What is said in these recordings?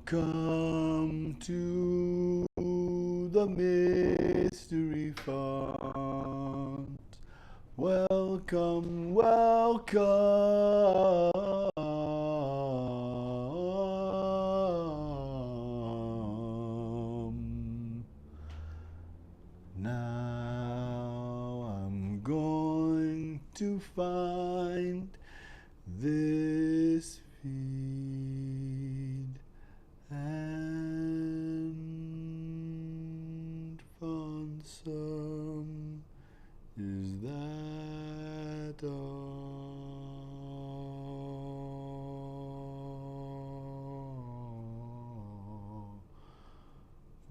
Welcome to the mystery font. Welcome, welcome. Now I'm going to find this feed and find some. Is that all?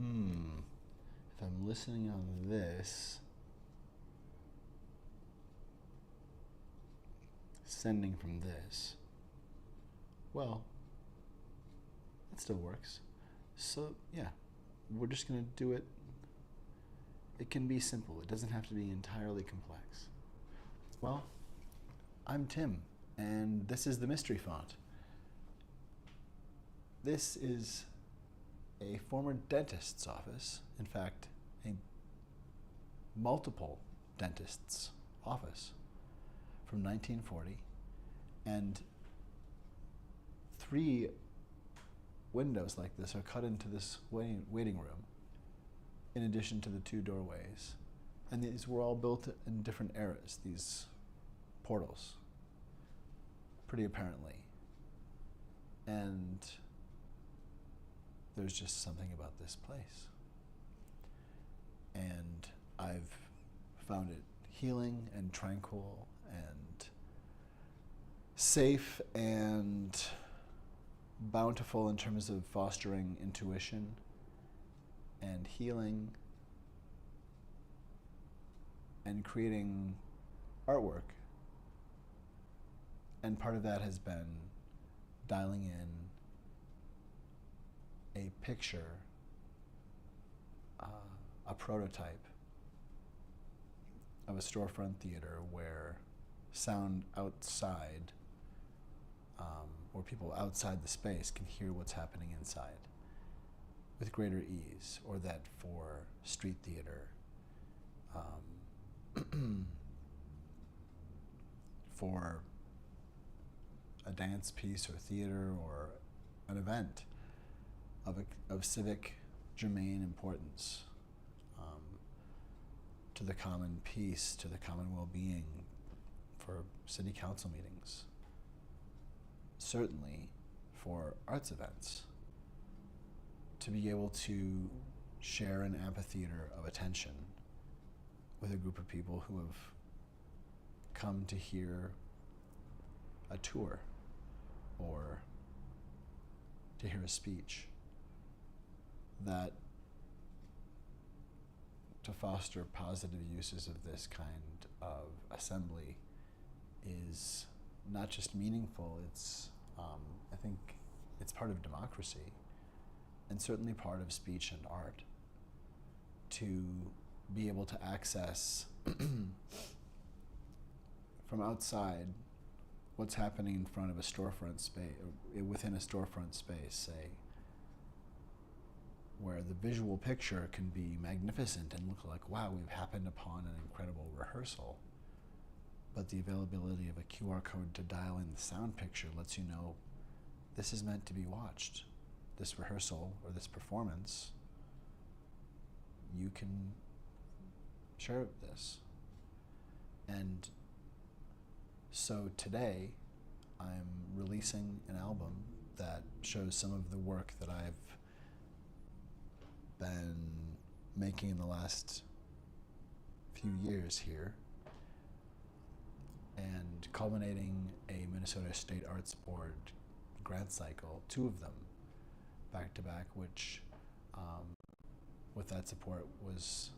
If I'm listening on this, sending from this, well, it still works. So yeah, we're just gonna do it. It can be simple. It doesn't have to be entirely complex. Well, I'm Tim, and this is the mystery font. This is a former dentist's office. In fact, a multiple dentist's office from 1940, and 3 windows like this are cut into this waiting room, in addition to the 2 doorways. And these were all built in different eras, these portals, pretty apparently. And there's just something about this place. And I've found it healing and tranquil and safe and bountiful in terms of fostering intuition and healing and creating artwork. And part of that has been dialing in a picture, a prototype of a storefront theater where sound outside, where people outside the space can hear what's happening inside with greater ease, or that for street theater, for a dance piece or theater or an event of civic germane importance, to the common peace, to the common well-being, for city council meetings, certainly for arts events, to be able to share an amphitheater of attention with a group of people who have come to hear a tour or to hear a speech, that to foster positive uses of this kind of assembly is not just meaningful, it's, I think it's part of democracy. and certainly part of speech and art, to be able to access from outside what's happening in front of a storefront space, within a storefront space, say, where the visual picture can be magnificent and look like, wow, we've happened upon an incredible rehearsal. But the availability of a QR code to dial in the sound picture lets you know this is meant to be watched. This rehearsal or this performance, you can share this. And so today, I'm releasing an album that shows some of the work that I've been making in the last few years here, and culminating a Minnesota State Arts Board grant cycle, 2 of them back to back, which with that support was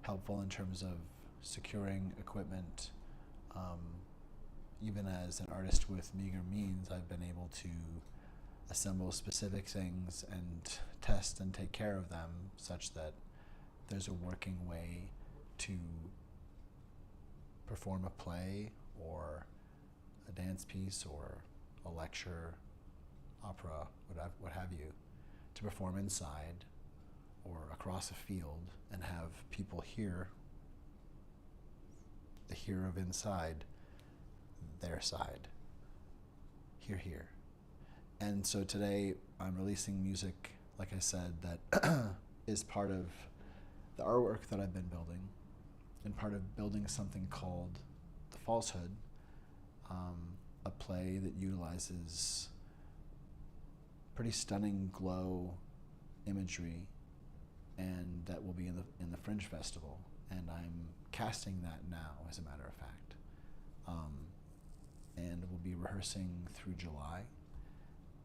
helpful in terms of securing equipment. Even as an artist with meager means, I've been able to assemble specific things and test and take care of them such that there's a working way to perform a play or a dance piece or a lecture, opera, what have you, to perform inside or across a field and have people hear the hear of inside their side, here. And so today I'm releasing music, like I said, that is part of the artwork that I've been building and part of building something called the FalseHood, a play that utilizes pretty stunning glow imagery, and that will be in the Fringe Festival. And I'm casting that now, as a matter of fact. And we'll be rehearsing through July.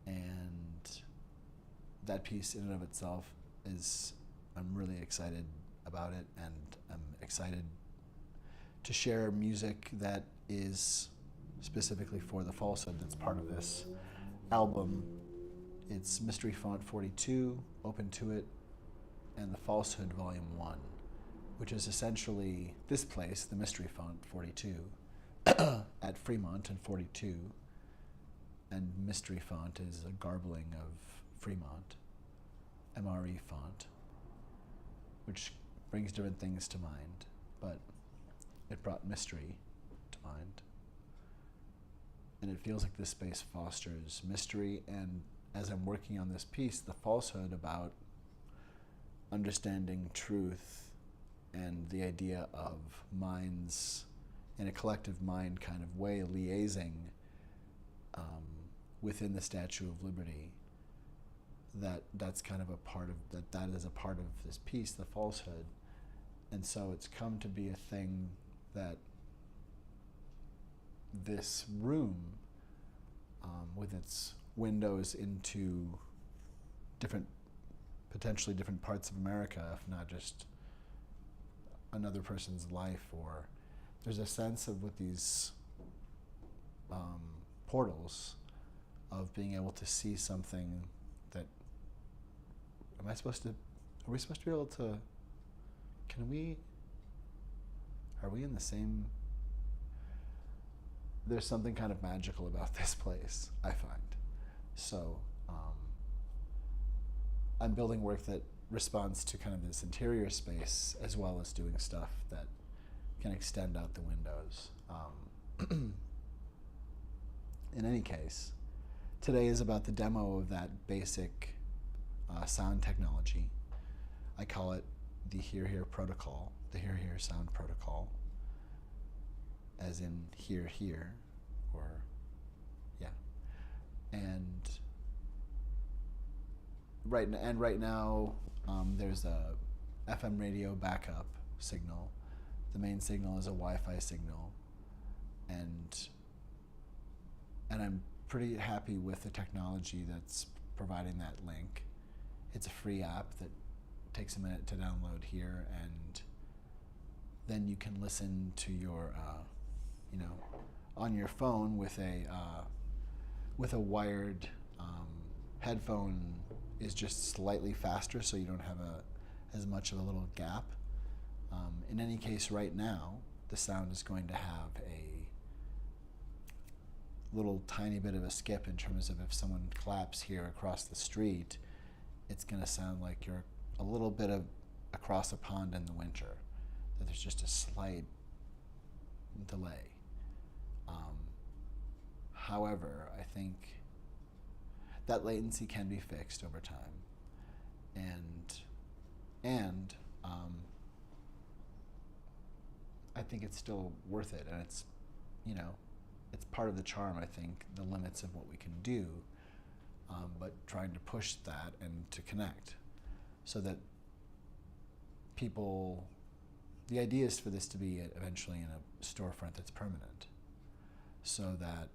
And that piece in and of itself I'm really excited about it, and I'm excited to share music that is specifically for the FalseHood that's part of this album. It's Mystery Font 42, Open to It, and the FalseHood Volume 1, which is essentially this place, the Mystery Font 42, at Fremont and 42, and Mystery Font is a garbling of Fremont, MRE font, which brings different things to mind, but it brought mystery to mind. And it feels like this space fosters mystery, and as I'm working on this piece, the FalseHood, about understanding truth and the idea of minds in a collective mind kind of way, liaising within the Statue of Liberty, that's kind of a part of, that is a part of this piece, the FalseHood. And so it's come to be a thing that this room, with its windows into potentially different parts of America, if not just another person's life, or there's a sense of with these portals of being able to see something that, are we supposed to be able to, are we in the same, there's something kind of magical about this place, I find. So I'm building work that responds to kind of this interior space, as well as doing stuff that can extend out the windows. In any case, today is about the demo of that basic sound technology. I call it the Hear protocol, the Hear sound protocol, as in hear, or yeah. And right now, there's a FM radio backup signal. The main signal is a Wi-Fi signal, and I'm pretty happy with the technology that's providing that link. It's a free app that takes a minute to download here, and then you can listen to your, on your phone with a wired headphone is just slightly faster, so you don't have as much of a little gap. In any case, right now, the sound is going to have a little tiny bit of a skip in terms of if someone claps here across the street, it's going to sound like you're a little bit of across a pond in the winter, that there's just a slight delay. However, I think that latency can be fixed over time, and I think it's still worth it, and it's, you know, it's part of the charm, I think, the limits of what we can do, but trying to push that and to connect so that people, the idea is for this to be eventually in a storefront that's permanent, so that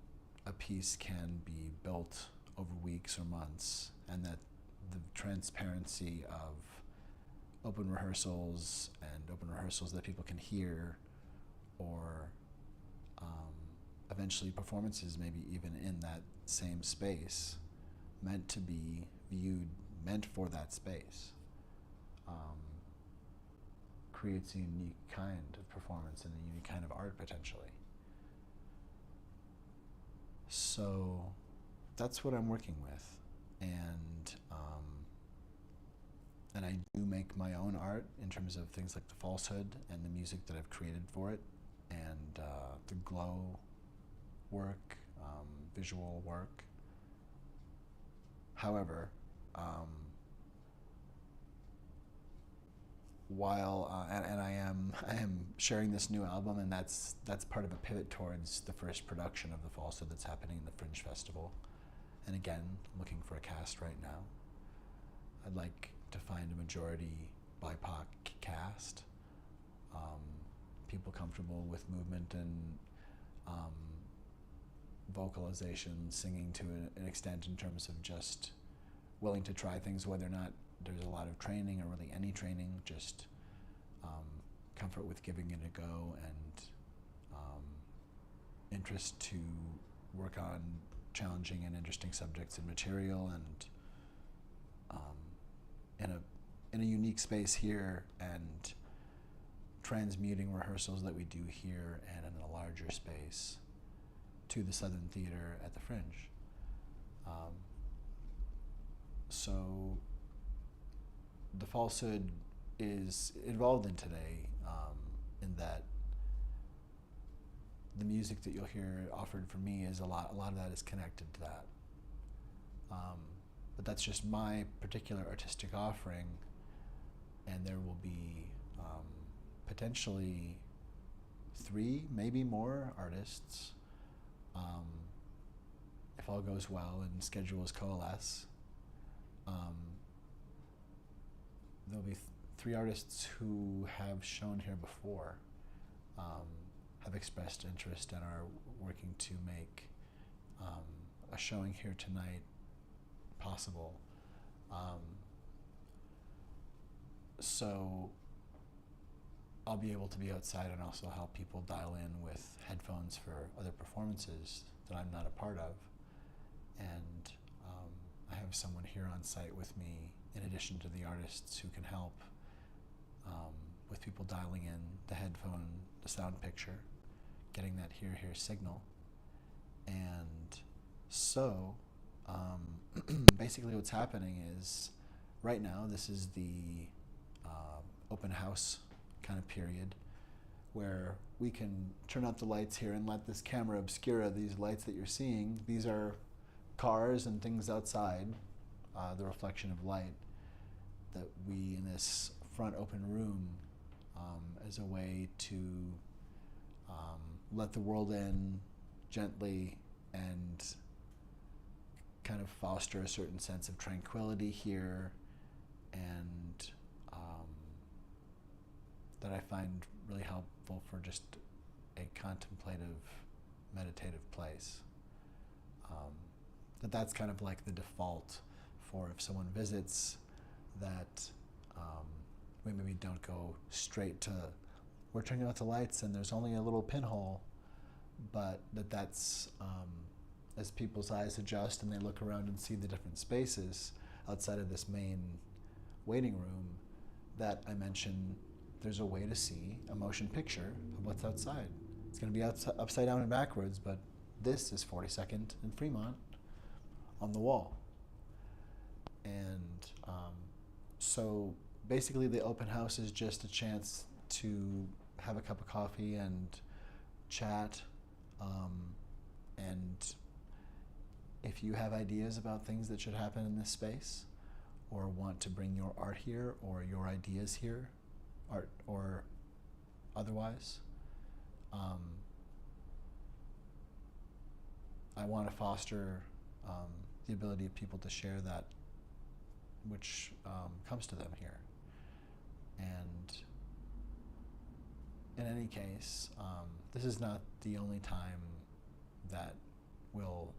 a piece can be built over weeks or months, and that the transparency of open rehearsals that people can hear, or eventually performances maybe even in that same space, meant to be viewed, meant for that space, creates a unique kind of performance and a unique kind of art potentially. So that's what I'm working with, and I do make my own art in terms of things like the FalseHood and the music that I've created for it, and the glow work, visual work. However, while and I am sharing this new album, and that's part of a pivot towards the first production of the FalseHood that's happening in the Fringe Festival. And again, looking for a cast right now. I'd like to find a majority BIPOC cast, people comfortable with movement and vocalization, singing to an extent in terms of just willing to try things, whether or not there's a lot of training or really any training, just comfort with giving it a go, and interest to work on challenging and interesting subjects and material, and in a unique space here, and transmuting rehearsals that we do here and in a larger space to the Southern Theater at the Fringe. So the FalseHood is involved in today, in that the music that you'll hear offered from me is a lot of that is connected to that. But that's just my particular artistic offering, and there will be potentially 3, maybe more artists, if all goes well and schedules coalesce. There'll be 3 artists who have shown here before, have expressed interest and are working to make a showing here tonight possible. So I'll be able to be outside and also help people dial in with headphones for other performances that I'm not a part of. And I have someone here on site with me, in addition to the artists, who can help with people dialing in the headphone, the sound picture, getting that hear signal. And so basically what's happening is, right now this is the open house kind of period, where we can turn out the lights here and let this camera obscura these lights that you're seeing. These are cars and things outside, the reflection of light that we, in this front open room, as a way to let the world in gently and kind of foster a certain sense of tranquility here, and that I find really helpful for just a contemplative, meditative place. That's kind of like the default for if someone visits, that we maybe don't go straight to, we're turning out the lights and there's only a little pinhole, but that's as people's eyes adjust and they look around and see the different spaces, outside of this main waiting room that I mentioned there's a way to see a motion picture of what's outside. It's going to be upside down and backwards, but this is 42nd and Fremont on the wall. And so basically the open house is just a chance to have a cup of coffee and chat. And if you have ideas about things that should happen in this space, or want to bring your art here or your ideas here, art or otherwise, I want to foster the ability of people to share that which comes to them here. And in any case, this is not the only time that we'll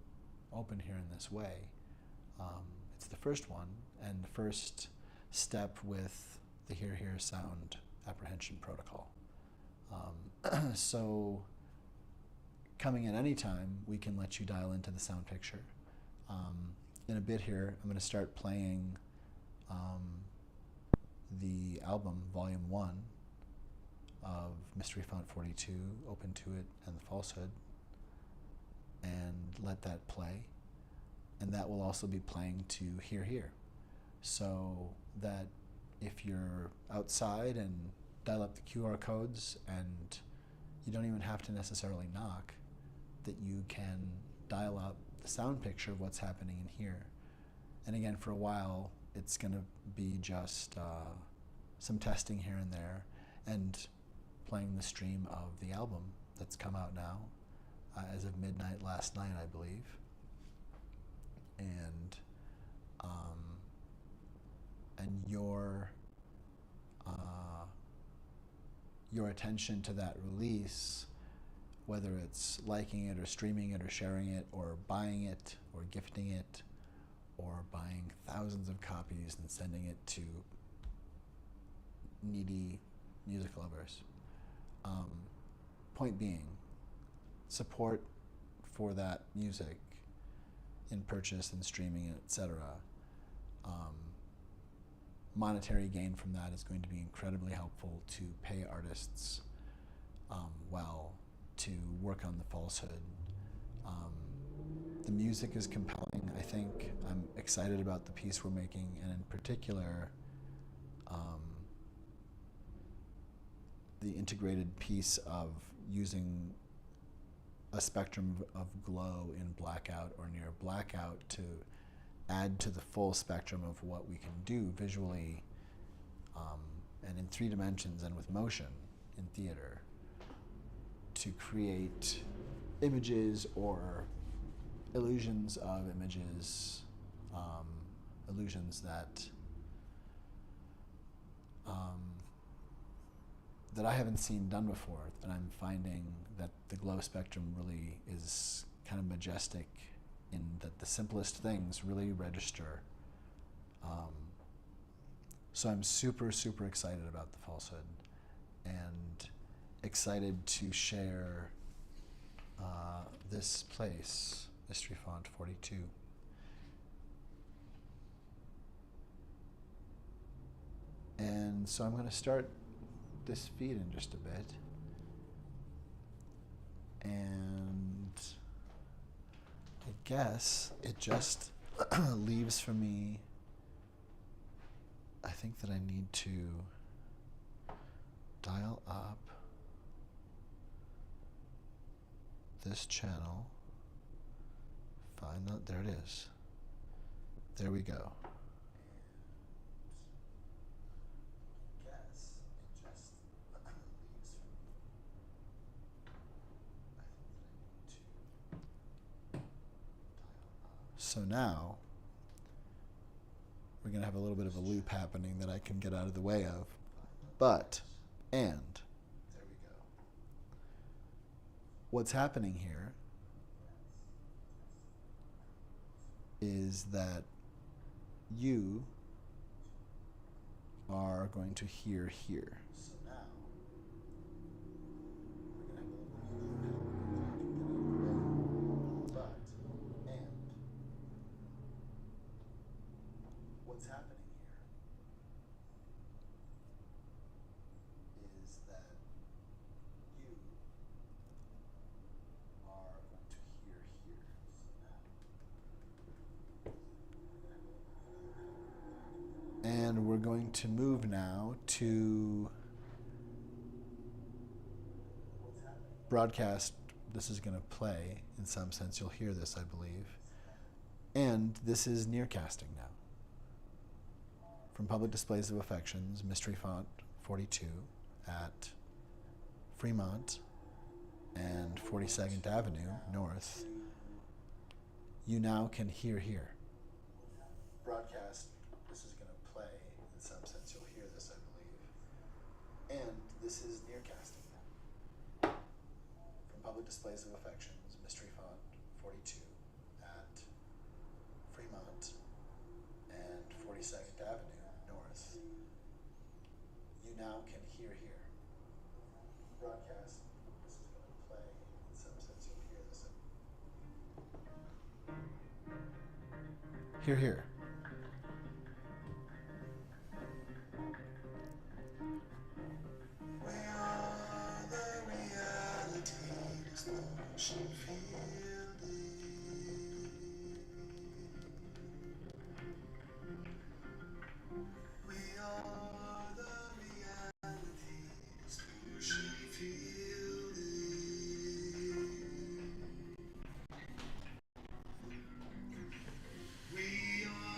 open here in this way. It's the first one and the first step with the Hear Hear Sound apprehension protocol. So coming in anytime, we can let you dial into the sound picture. In a bit here, I'm going to start playing the album, Volume 1 of Mystery Font 42, Open to It, and the FalseHood, and let that play. And that will also be playing to Hear Hear, so that if you're outside and dial up the QR codes and you don't even have to necessarily knock, that you can dial up the sound picture of what's happening in here. And again, for a while, it's going to be just some testing here and there and playing the stream of the album that's come out now as of midnight last night, I believe. And your attention to that release, whether it's liking it or streaming it or sharing it or buying it or gifting it or buying thousands of copies and sending it to needy music lovers. Point being, support for that music in purchase and streaming, etc. Monetary gain from that is going to be incredibly helpful to pay artists well, to work on the FalseHood. The music is compelling, I think. I'm excited about the piece we're making, and in particular, the integrated piece of using a spectrum of glow in blackout or near blackout to add to the full spectrum of what we can do visually and in 3 dimensions and with motion in theater to create images or illusions of images, illusions that I haven't seen done before, and I'm finding that the glow spectrum really is kind of majestic in that the simplest things really register. So I'm super, super excited about the FalseHood and excited to share this place, Mystery Font 42. And so I'm going to start this feed in just a bit. And I guess it just leaves for me, I think that I need to dial up this channel, find out, there it is. There we go. So now, we're going to have a little bit of a loop happening that I can get out of the way of. But, and, there we go. What's happening here is that you are going to hear here. So now, we're going to have a little bit of a loop happening. But, and, what's happening here is that you are going to hear here. And we're going to move now to broadcast. This is going to play in some sense. You'll hear this, I believe. And this is nearcasting now. From Public Displays of Affections, Mystery Font 42 at Fremont and 42nd Avenue North, you now can hear here. Broadcast, this is going to play in some sense. You'll hear this, I believe. And this is nearcasting now. From Public Displays of Affections, Mystery Font 42 at Fremont and 42nd Avenue North, you now can hear here. Broadcast, this is going to play in some sense. You'll hear this. Hear here. We are the reality explosion field. We are the reality explosion field. We are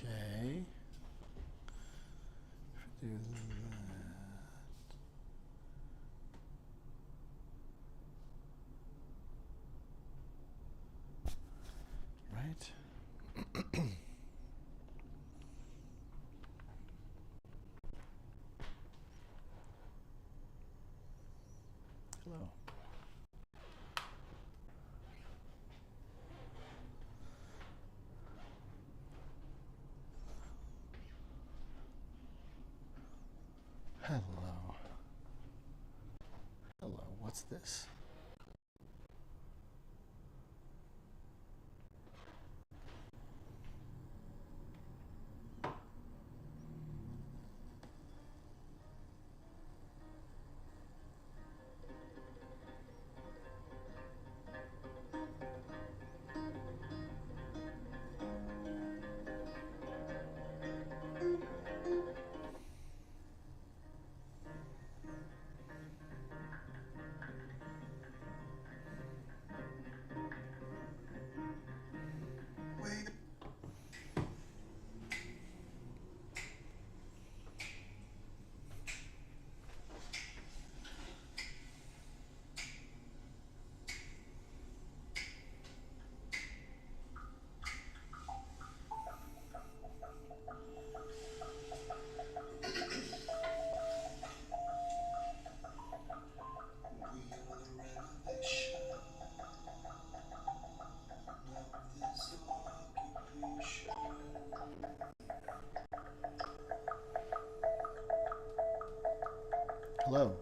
Okay. Do that. Right. Hello. Hello. Hello. What's this? Hello.